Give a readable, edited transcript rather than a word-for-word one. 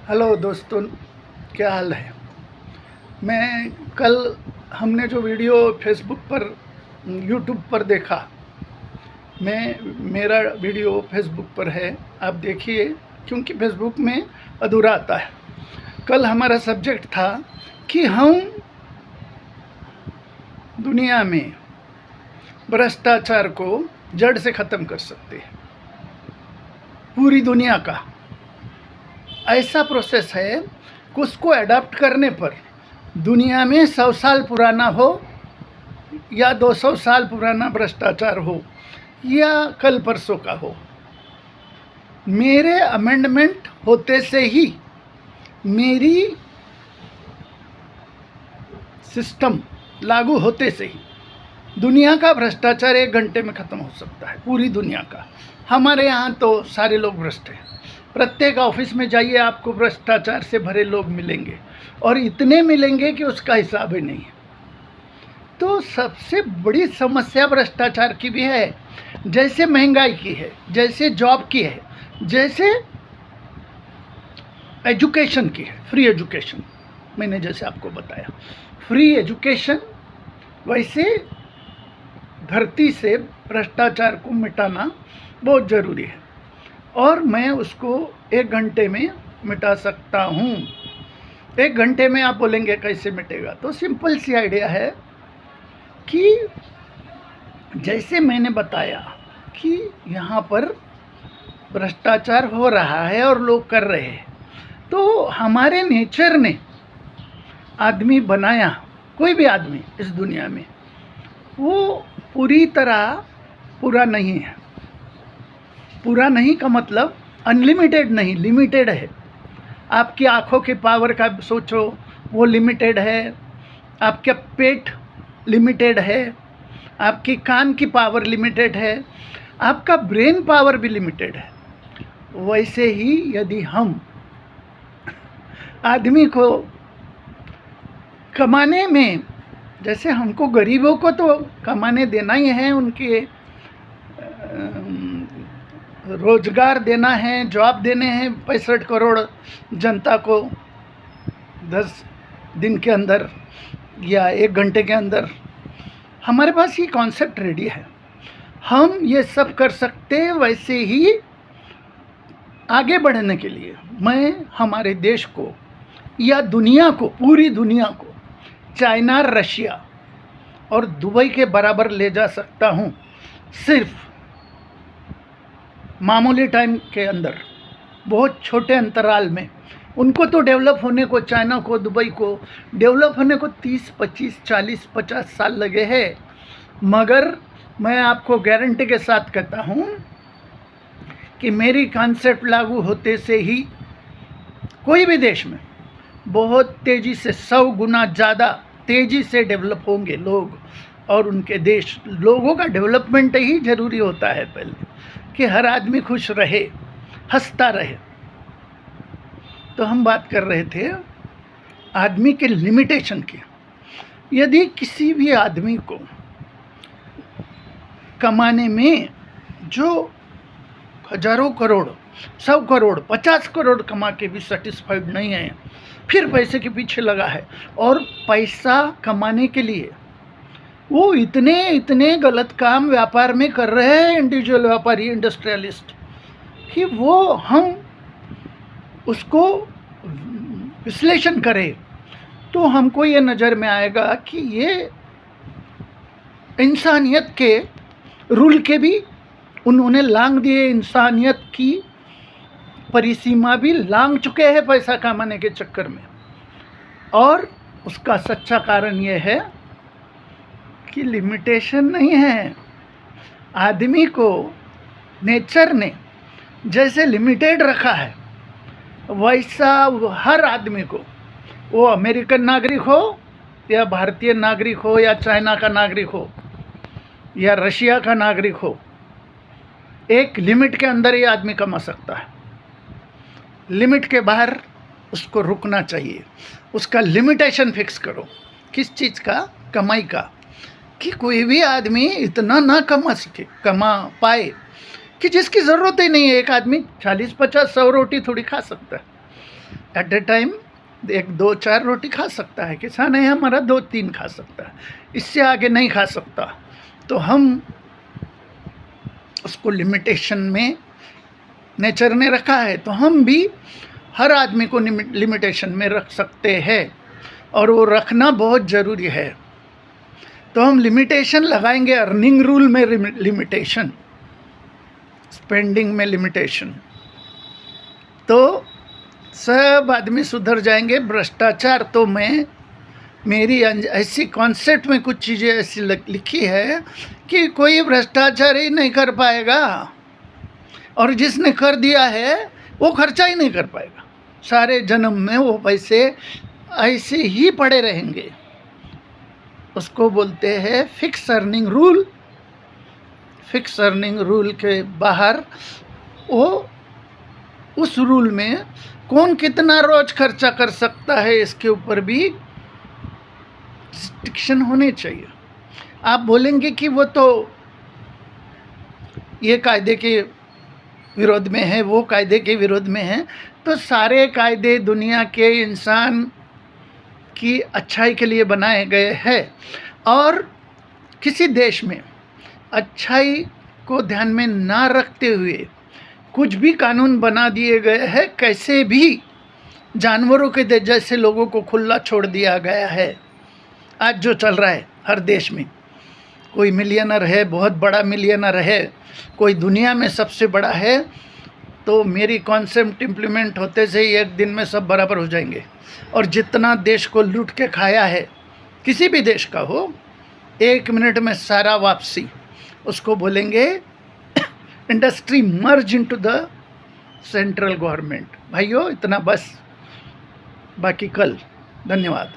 Hello दोस्तों, क्या हाल है। मैं कल हमने जो वीडियो फेसबुक पर यूट्यूब पर देखा, मेरा वीडियो फेसबुक पर है, आप देखिए, क्योंकि फेसबुक में अधूरा आता है। कल हमारा सब्जेक्ट था कि हम दुनिया में भ्रष्टाचार को जड़ से ख़त्म कर सकते हैं। पूरी दुनिया का ऐसा प्रोसेस है कि उसको अडॉप्ट करने पर दुनिया में 100 साल पुराना हो या 200 साल पुराना भ्रष्टाचार हो या कल परसों का हो, मेरे अमेंडमेंट होते से ही, मेरी सिस्टम लागू होते से ही दुनिया का भ्रष्टाचार 1 घंटे में ख़त्म हो सकता है। पूरी दुनिया का। हमारे यहाँ तो सारे लोग भ्रष्ट हैं। प्रत्येक ऑफिस में जाइए, आपको भ्रष्टाचार से भरे लोग मिलेंगे, और इतने मिलेंगे कि उसका हिसाब ही नहीं है। तो सबसे बड़ी समस्या भ्रष्टाचार की भी है, जैसे महंगाई की है, जैसे जॉब की है, जैसे एजुकेशन की है। फ्री एजुकेशन, मैंने जैसे आपको बताया फ्री एजुकेशन, वैसे धरती से भ्रष्टाचार को मिटाना बहुत ज़रूरी है, और मैं उसको 1 घंटे में मिटा सकता हूँ। 1 घंटे में आप बोलेंगे कैसे मिटेगा, तो सिंपल सी आइडिया है कि जैसे मैंने बताया कि यहाँ पर भ्रष्टाचार हो रहा है और लोग कर रहे हैं, तो हमारे नेचर ने आदमी बनाया, कोई भी आदमी इस दुनिया में, वो पूरी तरह पूरा नहीं है। पूरा नहीं का मतलब अनलिमिटेड नहीं, लिमिटेड है। आपकी आँखों के पावर का सोचो, वो लिमिटेड है। आपका पेट लिमिटेड है। आपकी कान की पावर लिमिटेड है। आपका ब्रेन पावर भी लिमिटेड है। वैसे ही यदि हम आदमी को कमाने में, जैसे हमको गरीबों को तो कमाने देना ही है, उनके रोजगार देना है, जॉब देने हैं 65 करोड़ जनता को 10 दिन के अंदर या 1 घंटे के अंदर। हमारे पास ये कॉन्सेप्ट रेडी है, हम ये सब कर सकते हैं। वैसे ही आगे बढ़ने के लिए मैं हमारे देश को या दुनिया को, पूरी दुनिया को, चाइना, रशिया और दुबई के बराबर ले जा सकता हूँ, सिर्फ मामूली टाइम के अंदर, बहुत छोटे अंतराल में। उनको तो डेवलप होने को, चाइना को, दुबई को डेवलप होने को 30, 25, 40, 50 साल लगे हैं, मगर मैं आपको गारंटी के साथ कहता हूँ कि मेरी कॉन्सेप्ट लागू होते से ही कोई भी देश में बहुत तेज़ी से, 100 गुना ज़्यादा तेज़ी से डेवलप होंगे लोग और उनके देश। लोगों का डेवलपमेंट ही ज़रूरी होता है पहले, कि हर आदमी खुश रहे, हंसता रहे। तो हम बात कर रहे थे आदमी के लिमिटेशन की। यदि किसी भी आदमी को कमाने में जो हजारों करोड़, 100 करोड़, 50 करोड़ कमा के भी सेटिस्फाइड नहीं है, फिर पैसे के पीछे लगा है, और पैसा कमाने के लिए वो इतने गलत काम व्यापार में कर रहे हैं, इंडिविजुअल व्यापारी, इंडस्ट्रियलिस्ट, कि वो हम उसको विश्लेषण करें तो हमको ये नज़र में आएगा कि ये इंसानियत के रूल के भी उन्होंने लांघ दिए, इंसानियत की परिसीमा भी लांघ चुके हैं पैसा कमाने के चक्कर में। और उसका सच्चा कारण ये है कि लिमिटेशन नहीं है। आदमी को नेचर ने जैसे लिमिटेड रखा है, वैसा हर आदमी को, वो अमेरिकन नागरिक हो या भारतीय नागरिक हो या चाइना का नागरिक हो या रशिया का नागरिक हो, एक लिमिट के अंदर ही आदमी कमा सकता है। लिमिट के बाहर उसको रुकना चाहिए। उसका लिमिटेशन फिक्स करो, किस चीज़ का, कमाई का, कि कोई भी आदमी इतना ना कमा पाए कि जिसकी ज़रूरत ही नहीं है। एक आदमी 40, 50, 100 रोटी थोड़ी खा सकता है। एट ए टाइम 1-2-4 रोटी खा सकता है, किसान है हमारा 2-3 खा सकता है, इससे आगे नहीं खा सकता। तो हम उसको लिमिटेशन में नेचर ने रखा है, तो हम भी हर आदमी को लिमिटेशन में रख सकते हैं, और वो रखना बहुत ज़रूरी है। तो हम लिमिटेशन लगाएंगे, अर्निंग रूल में लिमिटेशन, स्पेंडिंग में लिमिटेशन, तो सब आदमी सुधर जाएंगे। भ्रष्टाचार तो मेरी ऐसी कॉन्सेप्ट में कुछ चीज़ें ऐसी लिखी है कि कोई भ्रष्टाचार ही नहीं कर पाएगा, और जिसने कर दिया है वो खर्चा ही नहीं कर पाएगा। सारे जन्म में वो पैसे ऐसे ही पड़े रहेंगे। उसको बोलते हैं fix earning rule. Fix earning rule के बाहर वो उस रूल में कौन कितना रोज खर्चा कर सकता है, इसके ऊपर भी रिस्ट्रिक्शन होने चाहिए। आप बोलेंगे कि वो तो ये कायदे के विरोध में है, वो कायदे के विरोध में है, तो सारे कायदे दुनिया के इंसान की अच्छाई के लिए बनाए गए हैं, और किसी देश में अच्छाई को ध्यान में ना रखते हुए कुछ भी कानून बना दिए गए हैं। कैसे भी जानवरों के जैसे लोगों को खुला छोड़ दिया गया है। आज जो चल रहा है हर देश में, कोई मिलियनर है, बहुत बड़ा मिलियनर है, कोई दुनिया में सबसे बड़ा है, तो मेरी कॉन्सेप्ट इम्प्लीमेंट होते से ही एक दिन में सब बराबर हो जाएंगे। और जितना देश को लूट के खाया है, किसी भी देश का हो, 1 मिनट में सारा वापसी, उसको बोलेंगे industry merge into the central government. भाइयों इतना बस, बाकी कल। धन्यवाद।